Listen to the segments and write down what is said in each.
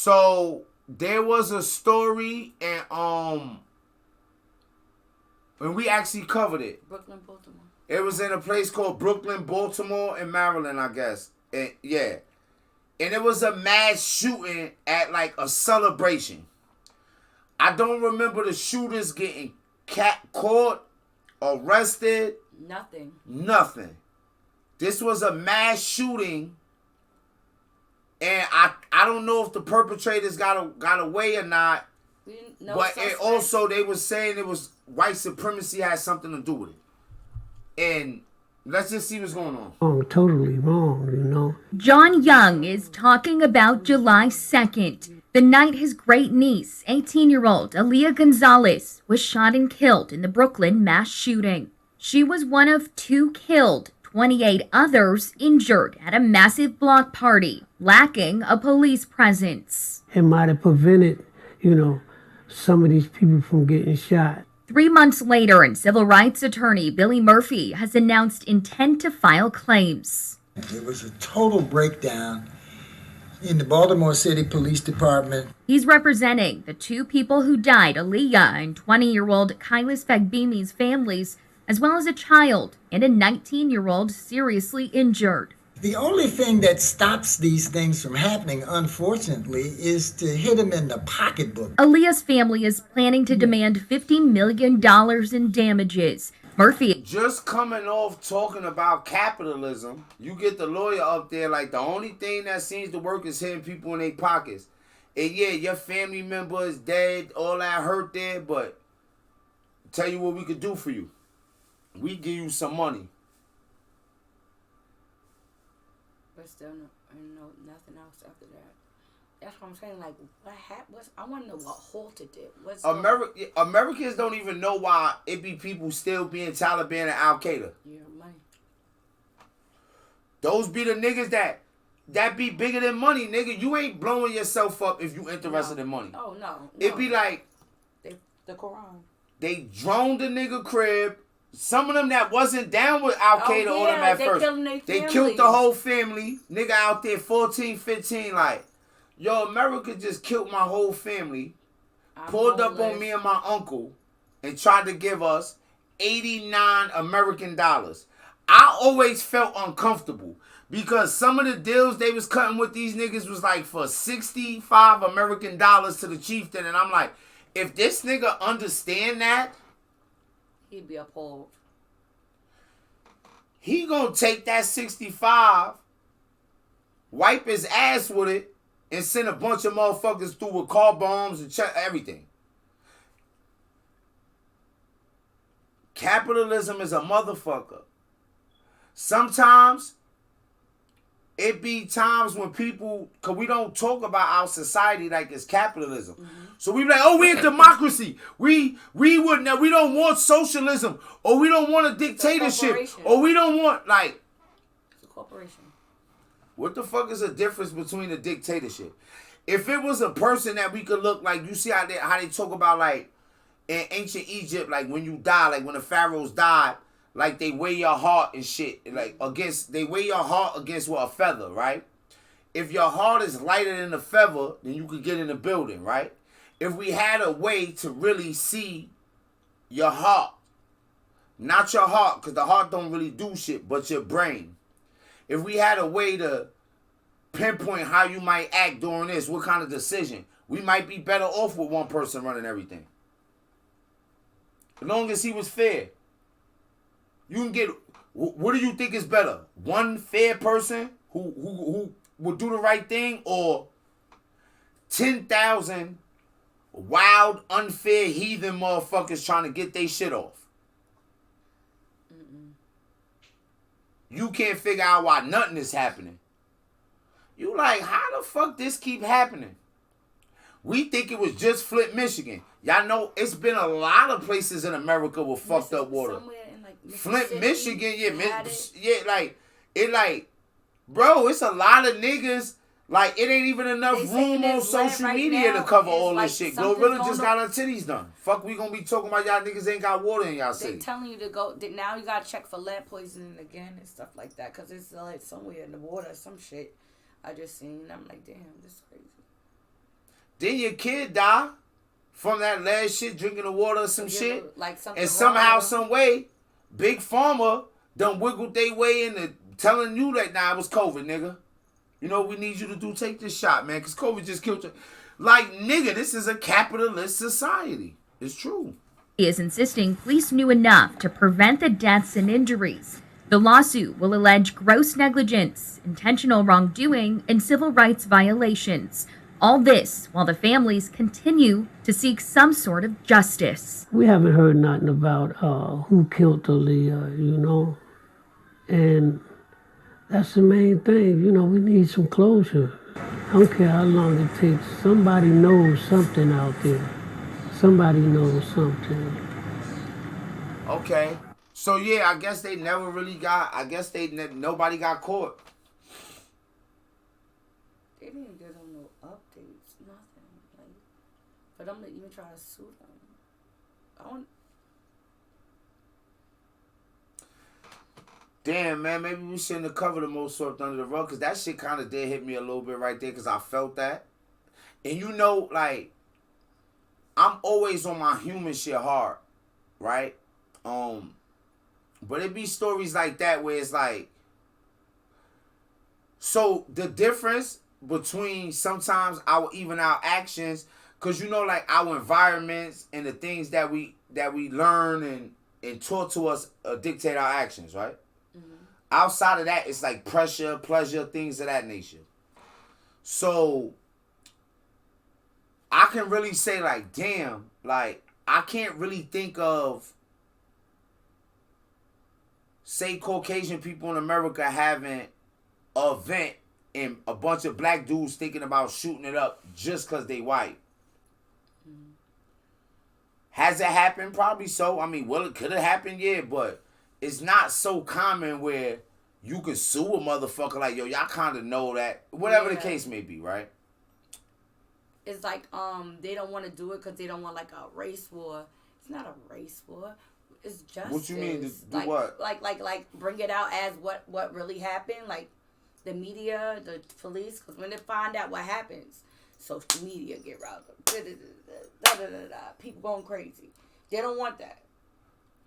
So there was a story and we actually covered it. Brooklyn, Baltimore. It was in a place called Brooklyn, Baltimore, in Maryland, I guess. And it was a mass shooting at like a celebration. I don't remember the shooters getting caught, arrested. Nothing. This was a mass shooting, and I don't know if the perpetrators got away or not. But it also, they were saying it was white supremacy had something to do with it. And let's just see what's going on. Oh, totally wrong, you know. John Young is talking about July 2nd, the night his great niece, 18-year-old Aaliyah Gonzalez, was shot and killed in the Brooklyn mass shooting. She was one of 2 killed, 28 others injured at a massive block party, lacking a police presence. It might have prevented, some of these people from getting shot. 3 months later, and civil rights attorney Billy Murphy has announced intent to file claims. It was a total breakdown in the Baltimore City Police Department. He's representing the 2 people who died, Aaliyah and 20-year-old Kailis Fagbimi's families, as well as a child and a 19-year-old seriously injured. The only thing that stops these things from happening, unfortunately, is to hit them in the pocketbook. Aaliyah's family is planning to demand $50 million in damages. Murphy. Just coming off talking about capitalism, you get the lawyer up there like the only thing that seems to work is hitting people in their pockets. And yeah, your family member is dead, all that hurt there, but tell you what we could do for you. We give you some money. But still, no, nothing else after that. That's what I'm saying. Like, what happened? I want to know what halted it. Americans don't even know why it be people still being Taliban and Al Qaeda. Yeah, money. Those be the niggas that be bigger than money, nigga. You ain't blowing yourself up if you interested in money. Oh no. It be like the Quran. They droned the nigga crib. Some of them that wasn't down with Al Qaeda on them at first. They killed the whole family. Nigga out there 14, 15, like, yo, America just killed my whole family. Pulled up on me and my uncle and tried to give us 89 American dollars. I always felt uncomfortable because some of the deals they was cutting with these niggas was like for 65 American dollars to the chieftain. And I'm like, if this nigga understand that, he'd be appalled. He gonna take that 65, wipe his ass with it, and send a bunch of motherfuckers through with car bombs and everything. Capitalism is a motherfucker. Sometimes it be times when people, cause we don't talk about our society like it's capitalism. Mm-hmm. So we be like, oh, we in democracy. We don't want socialism, or we don't want a dictatorship, or we don't want like. It's a corporation. What the fuck is the difference between a dictatorship? If it was a person that we could look like, you see how they talk about like in ancient Egypt, like when you die, like when the pharaohs died. Like they weigh your heart and shit. Like they weigh your heart against a feather, right? If your heart is lighter than a feather, then you could get in the building, right? If we had a way to really see your heart, not your heart, because the heart don't really do shit, but your brain. If we had a way to pinpoint how you might act during this, what kind of decision, we might be better off with one person running everything. As long as he was fair. You can get, what do you think is better? One fair person who will do the right thing, or 10,000 wild, unfair, heathen motherfuckers trying to get their shit off? You can't figure out why nothing is happening. You like, how the fuck this keep happening? We think it was just Flint, Michigan. Y'all know it's been a lot of places in America with fucked up water. Flint, Michigan, bro, it's a lot of niggas. Like, it ain't even enough room on social media to cover all this shit. Glorilla just got her titties done. Fuck, we gonna be talking about y'all niggas ain't got water in y'all city. They telling you to go, now you gotta check for lead poisoning again and stuff like that, because it's like somewhere in the water, some shit I just seen. I'm like, damn, this is crazy. then your kid die from that last shit, drinking the water or some shit. Like and somehow, some way, Big Pharma done wiggled their way into telling you that, nah, it was COVID, nigga. You know what we need you to do? Take this shot, man, because COVID just killed you. Like, nigga, this is a capitalist society. It's true. He is insisting police knew enough to prevent the deaths and injuries. The lawsuit will allege gross negligence, intentional wrongdoing, and civil rights violations. All this while the families continue to seek some sort of justice. We haven't heard nothing about who killed Aaliyah, you know, and that's the main thing. You know, we need some closure. I don't care how long it takes. Somebody knows something out there. Somebody knows something. Okay. So, yeah, I guess they never really got, nobody got caught. They didn't get on no updates, nothing. Like, for them to even try to sue them. I don't. Damn, man, maybe we shouldn't have covered the most swept under the rug, because that shit kind of did hit me a little bit right there, because I felt that. And you know, like, I'm always on my human shit hard, right? But it be stories like that where it's like, so the difference between sometimes even our actions, because you know, like our environments and the things that we learn and taught to us dictate our actions, right? Outside of that, it's like pressure, pleasure, things of that nature. So I can really say, like, damn, like, I can't really think of, say, Caucasian people in America having an event and a bunch of black dudes thinking about shooting it up just because they white. Has it happened? Probably so. I mean, well, it could have happened, yeah, but it's not so common where you could sue a motherfucker like, yo, y'all kind of know that. Whatever the case may be, right? It's like, they don't want to do it because they don't want, like, a race war. It's not a race war. It's justice. What you mean? Do like, what? Like, bring it out as what really happened. Like, the media, the police, because when they find out what happens, social media get riled up. People going crazy. They don't want that.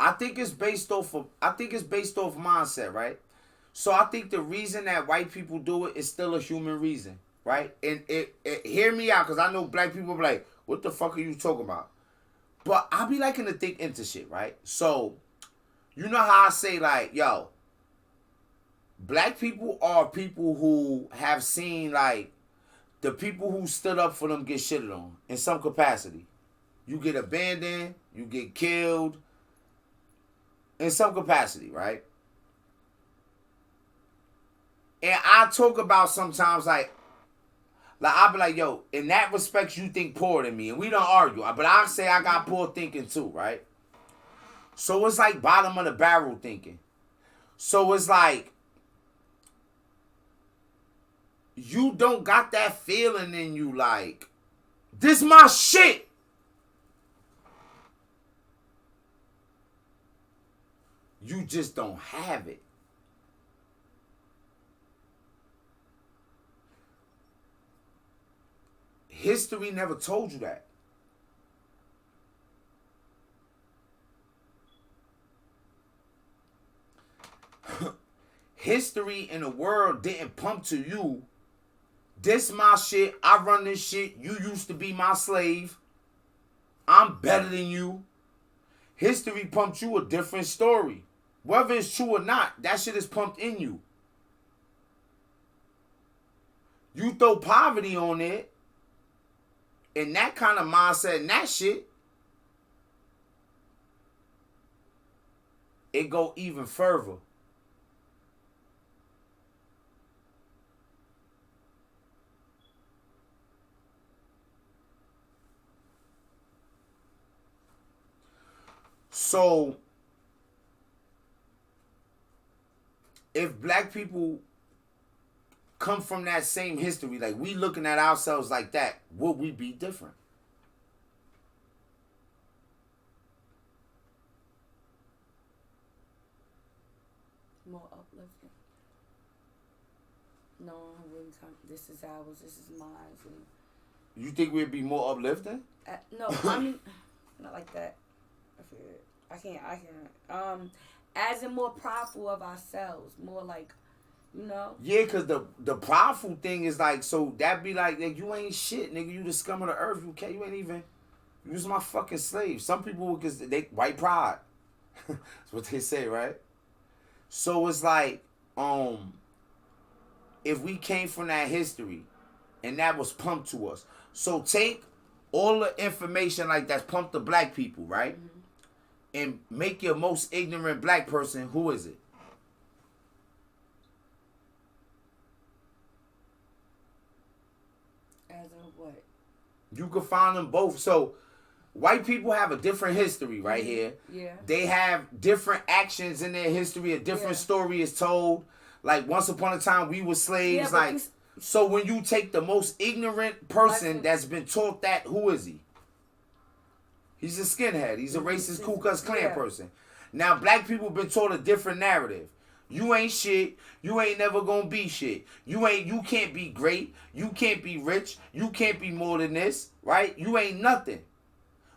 I think it's based off mindset, right? So I think the reason that white people do it is still a human reason, right? And it hear me out, because I know black people be like, what the fuck are you talking about? But I be liking to think into shit, right? So, you know how I say, like, yo, black people are people who have seen, like, the people who stood up for them get shitted on in some capacity. You get abandoned, you get killed in some capacity, right? And I talk about sometimes, like I'll be like, yo, in that respect, you think poor than me. And we don't argue. But I say I got poor thinking too, right? So it's like bottom of the barrel thinking. So it's like, you don't got that feeling in you like, this my shit. You just don't have it. History never told you that. History in the world didn't pump to you, this my shit, I run this shit, you used to be my slave, I'm better than you. History pumped you a different story. Whether it's true or not, that shit is pumped in you. You throw poverty on it, and that kind of mindset and that shit, it go even further. So, if black people come from that same history, like we looking at ourselves like that, would we be different? More uplifting. No, this is ours, this is mine. And You think we'd be more uplifting? No, I mean, not like that. I can't. As in more prideful of ourselves, more like, you know. Yeah, cause the prideful thing is like, so that be like, you ain't shit, nigga. You the scum of the earth. You ain't even. You was my fucking slave. Some people, cause they white pride. That's what they say, right? So it's like, if we came from that history, and that was pumped to us. So take all the information like that's pumped to black people, right? Mm-hmm. And make your most ignorant black person, who is it? As of what? You can find them both. So white people have a different history right here. Yeah. They have different actions in their history. A different story is told. Like, once upon a time, we were slaves. Yeah, like, so when you take the most ignorant person that's been taught that, who is he? He's a skinhead. He's a racist Ku Klux Klan person. Now, black people been taught a different narrative. You ain't shit. You ain't never gonna be shit. You can't be great. You can't be rich. You can't be more than this, right? You ain't nothing.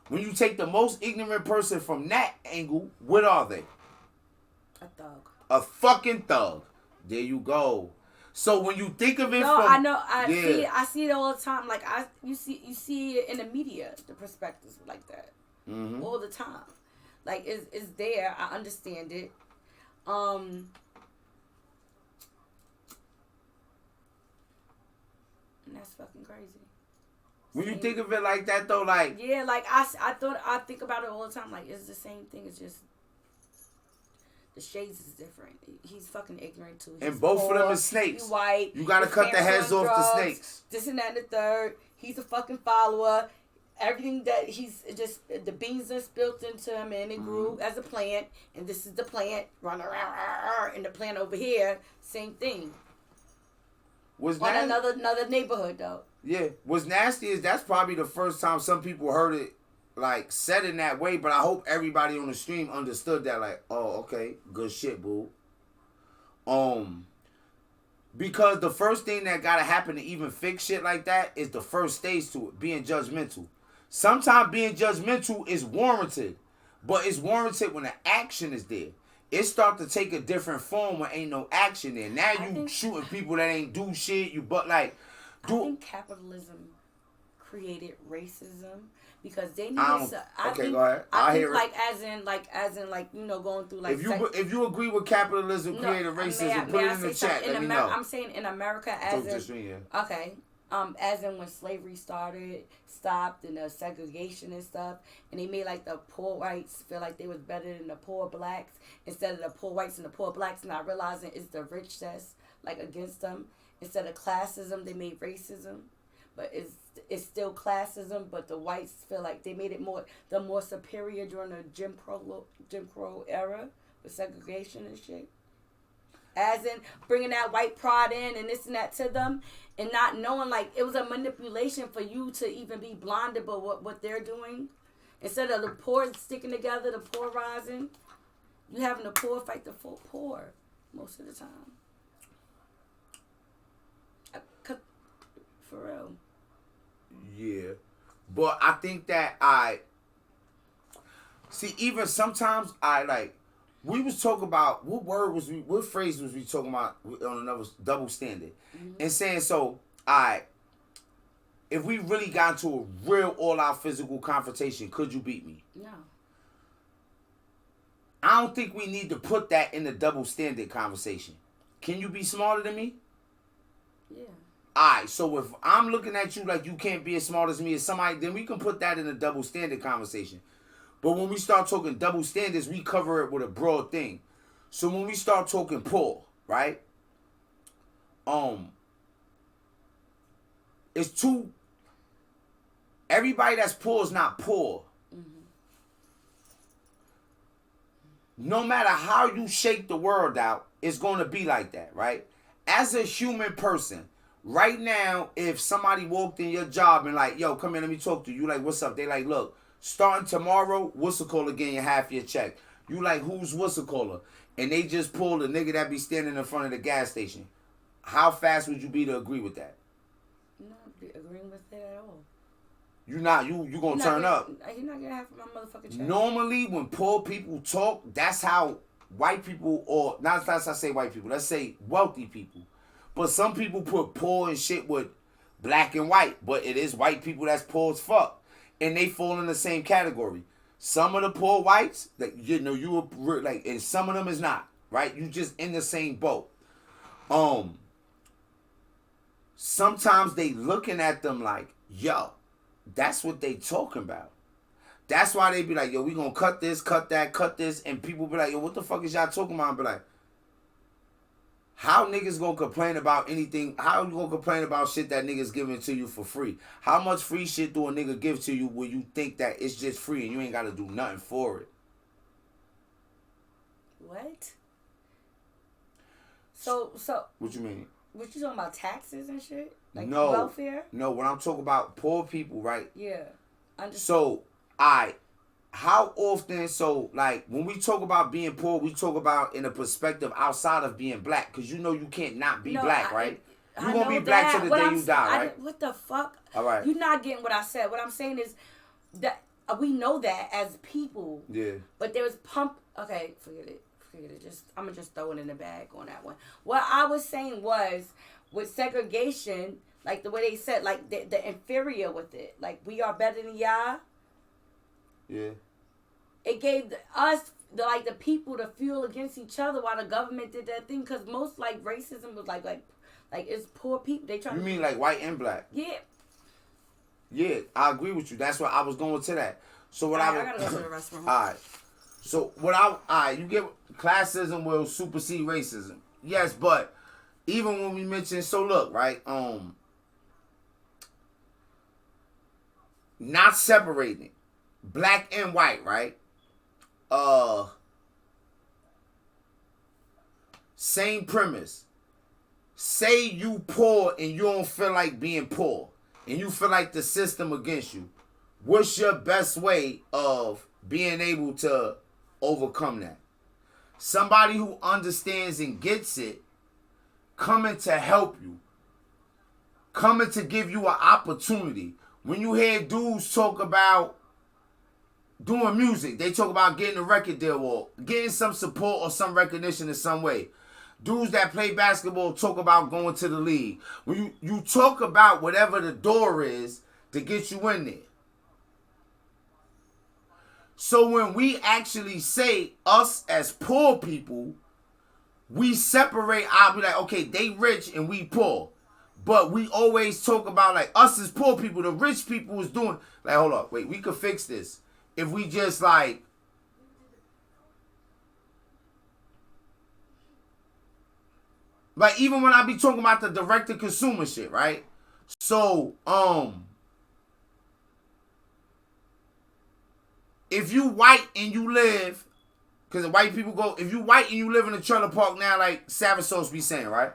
When you take the most ignorant person from that angle, what are they? A thug. A fucking thug. There you go. So when you think of it I know. I see it all the time. Like, you see it in the media, the perspectives like that. Mm-hmm. All the time. Like, it's there. I understand it. And that's fucking crazy. When you think of it like that, though, like... Yeah, like, I think about it all the time. Like, it's the same thing. It's just... The shades is different. He's fucking ignorant too. He's and both poor, of them is snakes. He's white. You gotta cut the heads off the snakes. This and that and the third. He's a fucking follower. Everything that he's just, the beans are built into him and it grew as a plant. And this is the plant running around. And the plant over here, same thing. On another neighborhood though. Yeah. What's nasty is that's probably the first time some people heard it like said in that way, but I hope everybody on the stream understood that, like, oh, okay, good shit, boo. Because the first thing that gotta happen to even fix shit like that is the first stage to it, being judgmental. Sometimes being judgmental is warranted, but it's warranted when the action is there. It start to take a different form when ain't no action there. Now you shooting people that ain't do shit. I think capitalism created racism. Because they need go ahead. I think as in you know, going through like if you agree with capitalism created racism, put it in the chat. Let me know. I'm saying in America as in when slavery stopped and the segregation and stuff, and they made like the poor whites feel like they was better than the poor blacks instead of the poor whites and the poor blacks, not realizing it's the rich that's like against them. Instead of classism, they made racism. But it's still classism, but the whites feel like they made it more superior during the Jim Crow era with segregation and shit. As in bringing that white pride in and this and that to them, and not knowing like it was a manipulation for you to even be blinded by what they're doing. Instead of the poor sticking together, the poor rising, you having the poor fight the poor most of the time. For real. Yeah. But I think that even sometimes we was talking about, what phrase was we talking about on another double standard? Mm-hmm. And saying, so, if we really got into a real all-out physical confrontation, could you beat me? No. I don't think we need to put that in the double standard conversation. Can you be smarter than me? Yeah. Alright, so if I'm looking at you like you can't be as smart as me as somebody, then we can put that in a double standard conversation. But when we start talking double standards, we cover it with a broad thing. So when we start talking poor, right? It's two. Everybody that's poor is not poor. Mm-hmm. No matter how you shake the world out, it's going to be like that, right? As a human person, right now, if somebody walked in your job and like, yo, come here, let me talk to you. You like, what's up? They like, look, starting tomorrow, whistle-caller getting half your check. You like, who's whistle-caller? And they just pull the nigga that be standing in front of the gas station. How fast would you be to agree with that? No, agreeing with it at all. You gonna turn up. You're not gonna have my motherfucking check. Normally, when poor people talk, that's how white people, or not that's I say white people, let's say wealthy people. But some people put poor and shit with black and white, but it is white people that's poor as fuck, and they fall in the same category. Some of the poor whites, like you were like, and some of them is not, right? You just in the same boat. Sometimes they looking at them like, yo, that's what they talking about. That's why they be like, yo, we gonna cut this, cut that, cut this, and people be like, yo, what the fuck is y'all talking about? And be like, how niggas gonna complain about anything? How you gonna complain about shit that niggas giving to you for free? How much free shit do a nigga give to you when you think that it's just free and you ain't gotta do nothing for it? What? So. What you mean? What you talking about, taxes and shit? Like no, welfare? No, when I'm talking about poor people, right? Yeah. So, how often, so, like, when we talk about being poor, we talk about in a perspective outside of being black, because you know you can't not be black, right? You're going to be black till the day you die, right? What the fuck? All right. You're not getting what I said. What I'm saying is that we know that as people. Yeah. But there was okay, forget it. I'm going to just throw it in the bag on that one. What I was saying was, with segregation, like the way they said, like the inferior with it. Like, we are better than y'all. Yeah. It gave us, the people, to fuel against each other while the government did that thing. Because most, like, racism was, like it's poor people. They try. You mean like white and black? Yeah. Yeah, I agree with you. That's why I was going to that. So what I gotta go to the restroom. All right. So you get classism will supersede racism. Yes, but even when we mention, so look, right? Not separating black and white, right? Same premise. Say you poor and you don't feel like being poor, and you feel like the system against you. What's your best way of being able to overcome that? Somebody who understands and gets it, coming to help you, coming to give you an opportunity. When you hear dudes talk about doing music, they talk about getting a record deal or getting some support or some recognition in some way. Dudes that play basketball talk about going to the league. When you talk about whatever the door is to get you in there. So when we actually say us as poor people, we separate. I'll be like, okay, they rich and we poor. But we always talk about like us as poor people, the rich people is doing. Like, hold up, wait, we could fix this. If we just like even when I be talking about the direct-to-consumer shit, right? So, if you white and you live, because the white people go, if you white and you live in a trailer park now, like Savage Sauce be saying, right?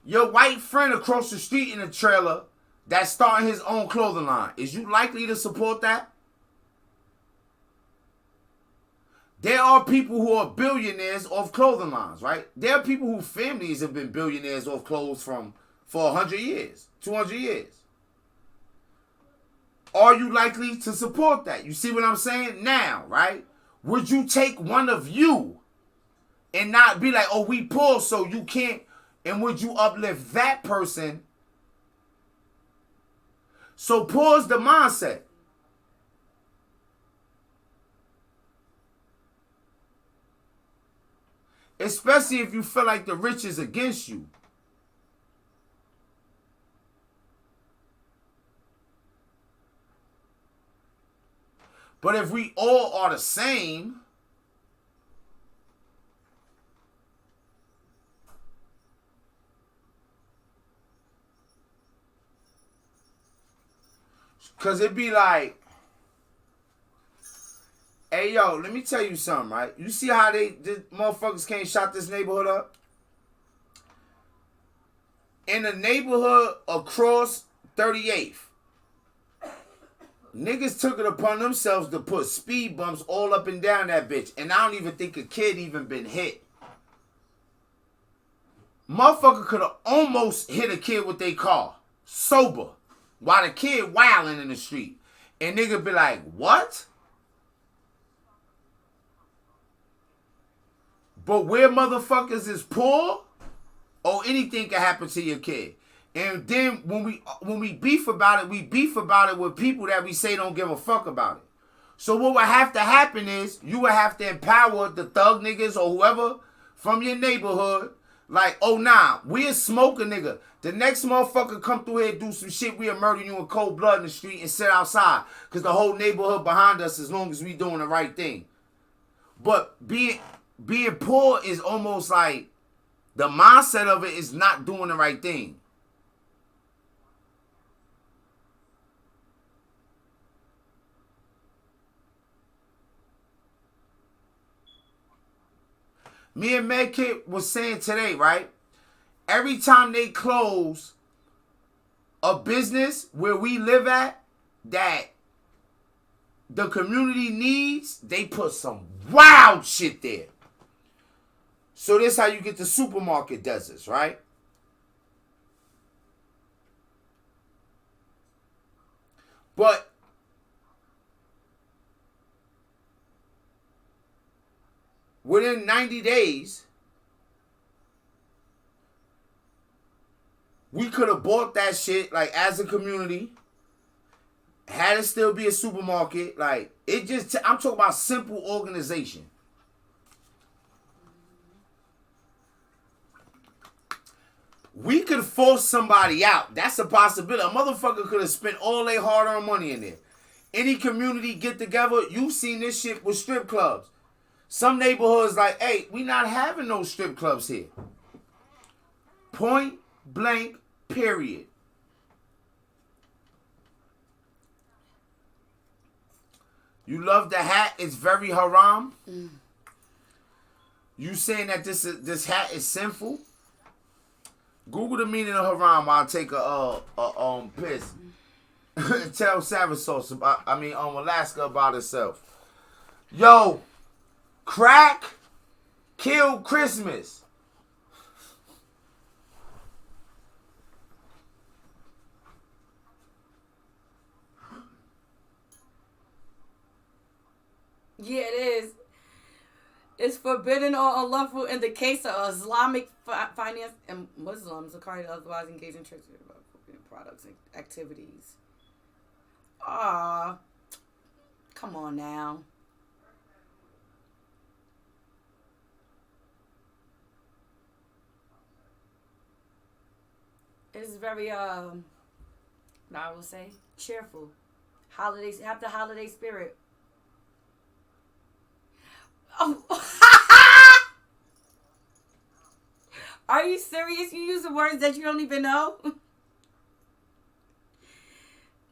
Your white friend across the street in a trailer that's starting his own clothing line, is you likely to support that? There are people who are billionaires off clothing lines, right? There are people whose families have been billionaires off clothes for 100 years, 200 years. Are you likely to support that? You see what I'm saying? Now, right? Would you take one of you and not be like, oh, we poor, so you can't, and would you uplift that person? So pause the mindset. Especially if you feel like the rich is against you. But if we all are the same, because it'd be like, hey, yo, let me tell you something, right? You see how the motherfuckers can't shot this neighborhood up? In the neighborhood across 38th, niggas took it upon themselves to put speed bumps all up and down that bitch. And I don't even think a kid even been hit. Motherfucker could have almost hit a kid with their car, sober, while the kid wilding in the street. And nigga be like, what? But where motherfuckers is poor, or anything can happen to your kid. And then when we beef about it, we beef about it with people that we say don't give a fuck about it. So what would have to happen is you would have to empower the thug niggas or whoever from your neighborhood. Like, oh nah, we'll smoke a nigga. The next motherfucker come through here and do some shit, we'll murder you in cold blood in the street and sit outside. Because the whole neighborhood behind us as long as we doing the right thing. But being poor is almost like the mindset of it is not doing the right thing. Me and Medkit was saying today, right? Every time they close a business where we live at that the community needs, they put some wild shit there. So this how you get the supermarket deserts, right? But within 90 days, we could have bought that shit, like, as a community, had it still be a supermarket. Like, it just, I'm talking about simple organization. We could force somebody out. That's a possibility. A motherfucker could have spent all their hard-earned money in there. Any community get together, you've seen this shit with strip clubs. Some neighborhoods like, hey, we not having no strip clubs here. Point blank, period. You love the hat, it's very haram. You saying that this hat is sinful? Google the meaning of haram while I take a piss. Tell Savage Sauce about, Alaska about itself. Yo, crack killed Christmas. Yeah, it is. It's forbidden or unlawful in the case of Islamic finance and Muslims occurring otherwise engaged in church products and activities. Ah, come on now. It's very I will say cheerful. Holidays have the holiday spirit. Oh. Are you serious? You using words that you don't even know?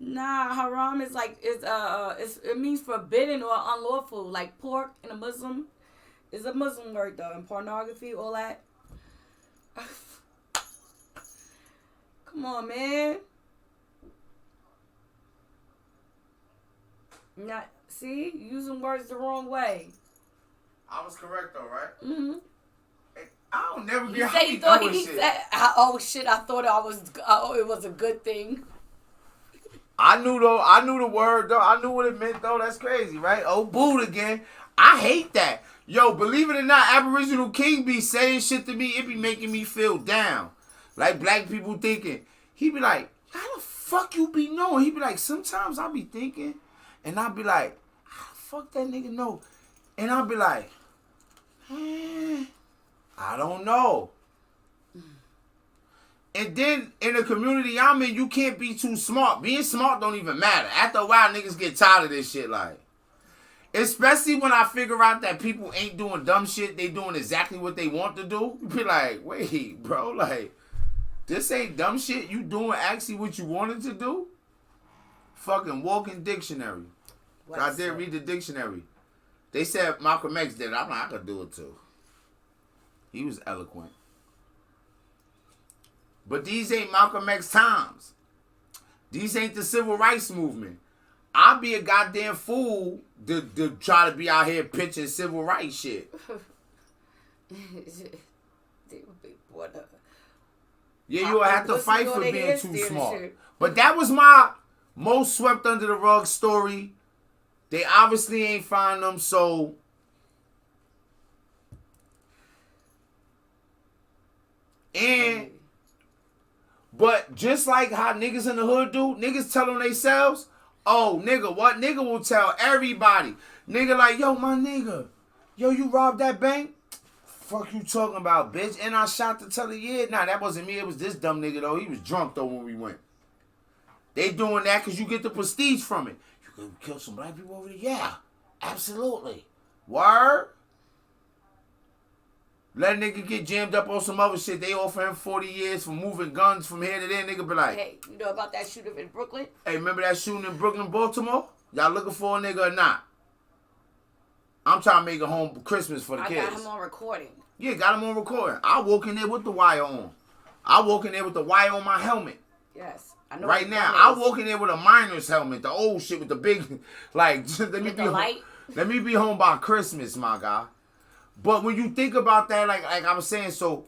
Nah, haram is like it means forbidden or unlawful. Like pork in a Muslim is a Muslim word though, and pornography, all that. Come on, man. Not see using words the wrong way. I was correct though, right? Mm-hmm. I don't never You get say you thought he said, "Oh shit!" I thought it was a good thing. I knew the word though. I knew what it meant though. That's crazy, right? Oh, booed again. I hate that. Yo, believe it or not, Aboriginal King be saying shit to me. It be making me feel down. Like black people thinking. He be like, how the fuck you be knowing? He be like, sometimes I be thinking, and I be like, how the fuck that nigga know? And I be like, I don't know. And then in the community I'm in, you can't be too smart. Being smart don't even matter. After a while, niggas get tired of this shit. Like, especially when I figure out that people ain't doing dumb shit, they doing exactly what they want to do. You be like, wait, bro, like, this ain't dumb shit. You doing actually what you wanted to do? Fucking walking dictionary. I did read the dictionary. They said Malcolm X did it. I'm like, I could do it too. He was eloquent. But these ain't Malcolm X times. These ain't the civil rights movement. I'll be a goddamn fool to try to be out here pitching civil rights shit. Yeah, you would have to What's fight going for on being against too it and smart. shit? But that was my most swept under the rug story. They obviously ain't find them, so and but just like how niggas in the hood do, niggas tell on themselves, oh nigga, what nigga will tell everybody? Nigga like, yo, my nigga, yo, you robbed that bank? Fuck you talking about, bitch? And I shot the teller. Yeah, nah, that wasn't me. It was this dumb nigga though. He was drunk though when we went. They doing that because you get the prestige from it. You gonna kill some black people over there? Yeah, absolutely. Word? Let a nigga get jammed up on some other shit. They offer him 40 years for moving guns from here to there. Nigga be like, Hey, you know about that shooting in Brooklyn? hey, remember that shooting in Brooklyn, Baltimore? Y'all looking for a nigga or not? I'm trying to make a home Christmas for the kids. I got him on recording. Yeah, got him on recording. I walk in there with the wire on. I walk in there with the wire on my helmet. Yes. I know Right now, I walk in there with a miner's helmet, the old shit with the big, like, let me be home by Christmas, my guy. But when you think about that, like I was saying, so,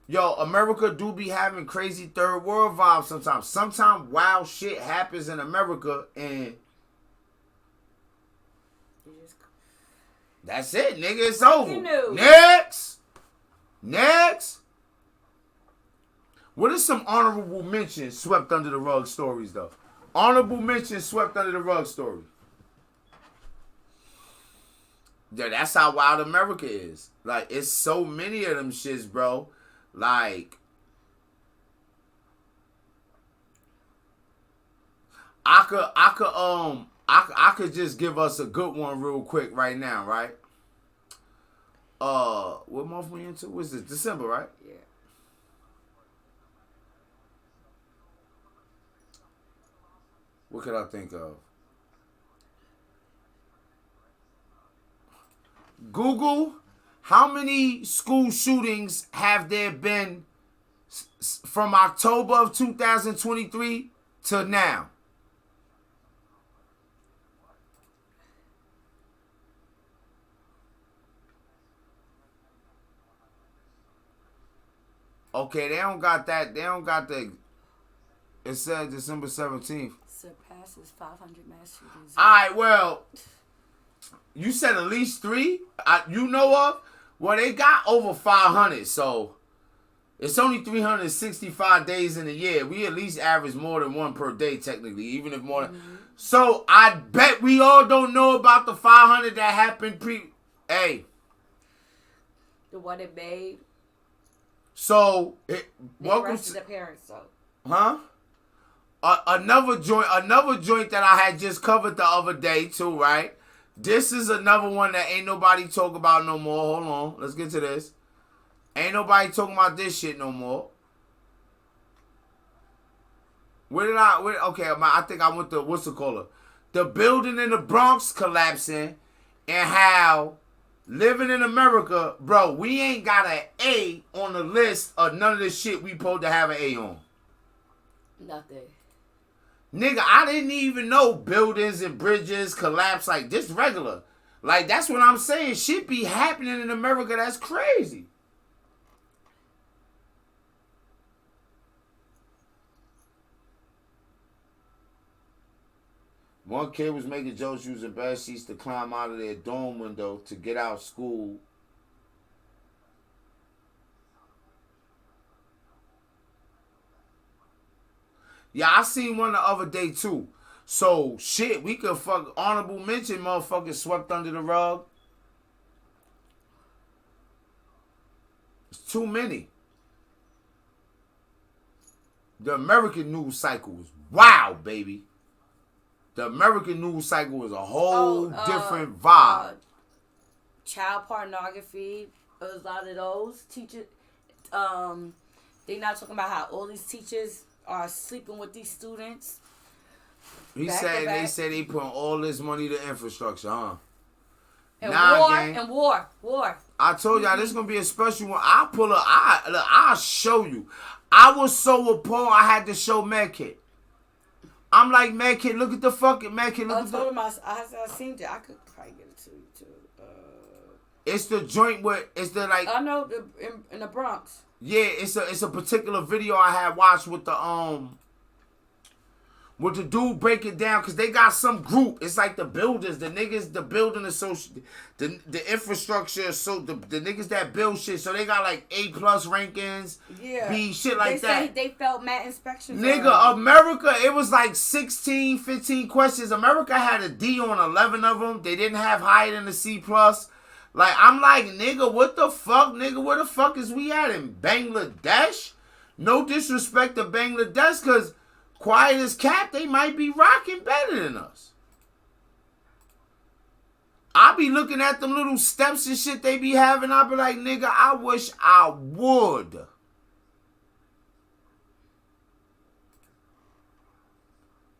yo, America do be having crazy third world vibes sometimes. Sometimes wild shit happens in America, and that's it, nigga. It's over. Next. What is some honorable mentions swept under the rug stories, though? Honorable mentions swept under the rug stories. Yeah, that's how wild America is. Like, it's so many of them shits, bro. Like, I could just give us a good one real quick right now, right? What month we into? What's this? December, right? Yeah. What could I think of? Google, how many school shootings have there been from October of 2023 to now? Okay, they don't got that. They don't got the. It said December 17th. Surpasses 500 mass shootings. All right, well, you said at least 3 you know of? Well, they got over 500, so it's only 365 days in a year. We at least average more than one per day, technically, even if more than... So I bet we all don't know about the 500 that happened Hey. The one in May. So, They arrested the parents, though. Huh? Another joint that I had just covered the other day too, right? This is another one that ain't nobody talk about no more. Hold on, let's get to this. Ain't nobody talking about this shit no more. I think I went to, what's it called? The building in the Bronx collapsing, and how living in America, bro, we ain't got an A on the list of none of this shit we supposed to have an A on. Nothing. Nigga, I didn't even know buildings and bridges collapse like this regular. Like, that's what I'm saying. Shit be happening in America. That's crazy. One kid was making jokes using bed sheets to climb out of their dorm window to get out of school. Yeah, I seen one the other day too. So, shit, we could fuck honorable mention motherfuckers swept under the rug. It's too many. The American news cycle is wild, baby. The American news cycle is a whole different vibe. Child pornography, a lot of those teachers. They not talking about how all these teachers are sleeping with these students. They said they put all this money to infrastructure, huh? And war. I told y'all this is gonna be a special one. I'll show you. I was so appalled I had to show Medkit. I'm like, Medkit, look at the fucking Medkit. I told him I seen it. I could probably get it to you too. It's the joint where it's the like. I know in the Bronx. Yeah, it's a particular video I had watched with the dude break it down, because they got some group. It's like the builders, the niggas, the building association, the infrastructure, so the niggas that build shit. So they got like A+ rankings, B, shit like that. They felt mad inspections. Nigga, America, it was like 16, 15 questions. America had a D on 11 of them. They didn't have higher than a C+. Like, I'm like, nigga, what the fuck, nigga? Where the fuck is we at, in Bangladesh? No disrespect to Bangladesh, because quiet as cat, they might be rocking better than us. I be looking at them little steps and shit they be having. I be like, nigga, I wish I would.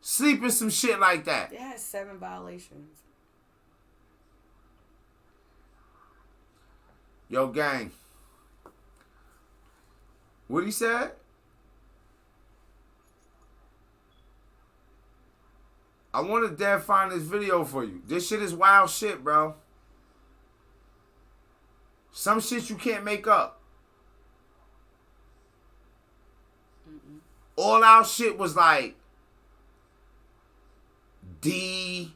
Sleep in some shit like that. They had 7 violations. Yo, gang. What he said? I want to dead find this video for you. This shit is wild shit, bro. Some shit you can't make up. All our shit was like D+.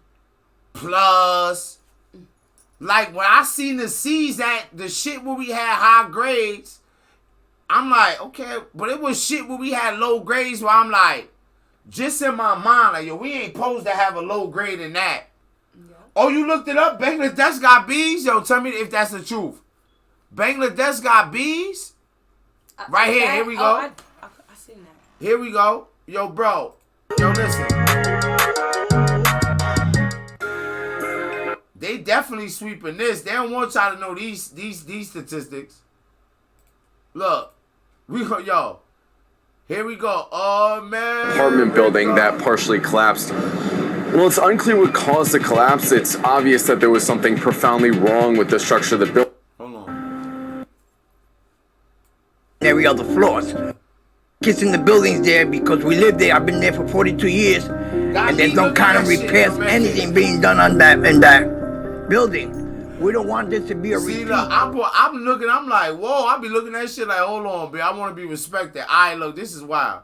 Like, when I seen the C's at the shit where we had high grades, I'm like, okay, but it was shit where we had low grades where I'm like, just in my mind, like, yo, we ain't supposed to have a low grade in that. Yeah. Oh, you looked it up? Bangladesh got B's? Yo, tell me if that's the truth. Bangladesh got B's? Right here. Here we go. I seen that. Here we go. Yo, bro. Yo, listen. They definitely sweeping this. They don't want y'all to know these statistics. Look. Yo. Here we go. Oh, man. Apartment building that partially collapsed. Well, it's unclear what caused the collapse. It's obvious that there was something profoundly wrong with the structure of the building. Hold on. Every other floors. Kissing the buildings there because we live there. I've been there for 42 years. And there's no kind of repairs, anything being done on that in that building. We don't want this to be a repeat. See, look, I'm looking, I'm like, whoa, I be looking at that shit like, hold on, bitch, I want to be respected. All right, look, this is wild.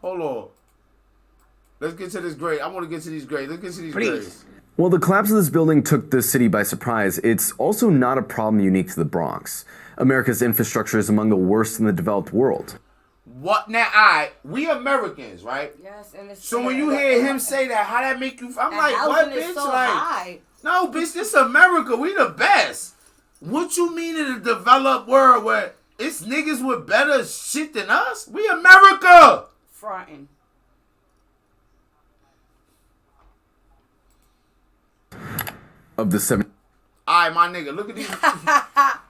Hold on. Let's get to this grade. I want to get to these grades. Let's get to these grades. Well, the collapse of this building took the city by surprise. It's also not a problem unique to the Bronx. America's infrastructure is among the worst in the developed world. What now? All right, we Americans, right? Yes, and it's so when you hear him say that, how that make you? I'm like, what, bitch? So like, high. no, bitch, this America. We the best. What you mean in a developed world where it's niggas with better shit than us? We America. Frontin'. Of the 7. All right, my nigga, look at these.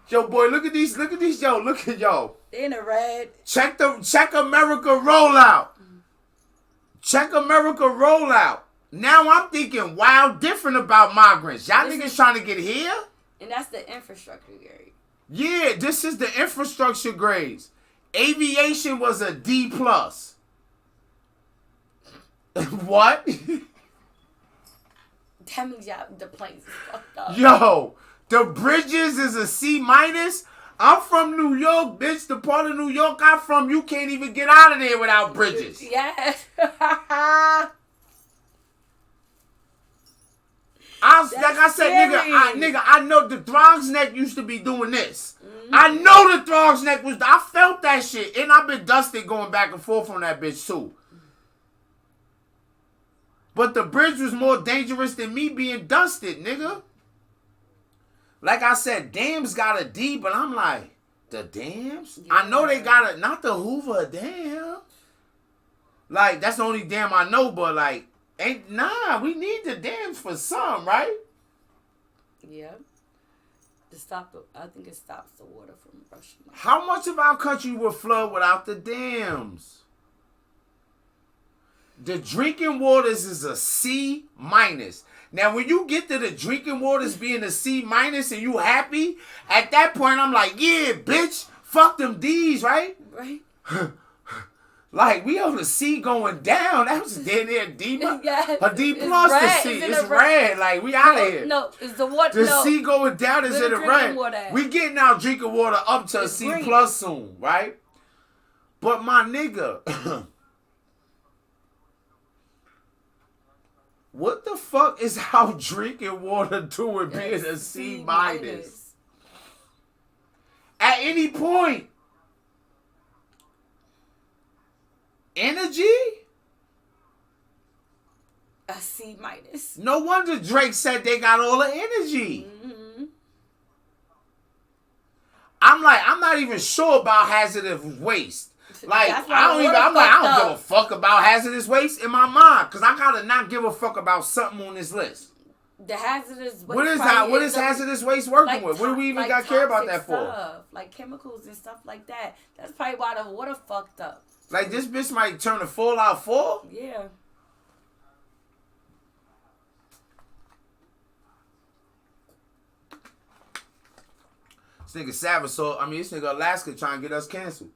Yo, boy, look at these. Yo, look at yo. In the red. Check America rollout. Check America rollout. Now I'm thinking wild different about migrants. Y'all niggas trying to get here? And that's the infrastructure grade. Yeah, this is the infrastructure grades. Aviation was a D+. What? That means y'all, the planes is fucked up. Yo, the bridges is a C-. I'm from New York, bitch. The part of New York I'm from, you can't even get out of there without bridges. Yes. Like I said, nigga, I know the Bronx neck used to be doing this. Mm-hmm. I know the Bronx neck was. I felt that shit, and I've been dusted going back and forth on that bitch too. But the bridge was more dangerous than me being dusted, nigga. Like I said, dams got a D, but I'm like, the dams? Yeah. I know they got a, not the Hoover dam. Like, that's the only dam I know, but like, we need the dams for some, right? Yeah. I think it stops the water from rushing. How much of our country would flood without the dams? The drinking waters is a C-. Now, when you get to the drinking waters being a C- and you happy, at that point, I'm like, yeah, bitch, fuck them D's, right? Right. Like, we on the C going down. That was dead near D. Yeah, a D plus the C. It's red. Like, we out of here. No, it's the water. The C going down is in the red. We getting our drinking water up to a C+ soon, right? But my nigga, what the fuck is how drinking water doing being a C minus? At any point. Energy? A C minus. No wonder Drake said they got all the energy. Mm-hmm. I'm not even sure about hazardous waste. Like, I don't give a fuck about hazardous waste in my mind. Because I gotta not give a fuck about something on this list. The hazardous waste. What is hazardous waste working with? What do we even got care about that for? Like chemicals and stuff like that. That's probably why the water fucked up. Like, this bitch might turn a Fallout 4? Yeah. This nigga Savage, this nigga Alaska trying to get us canceled.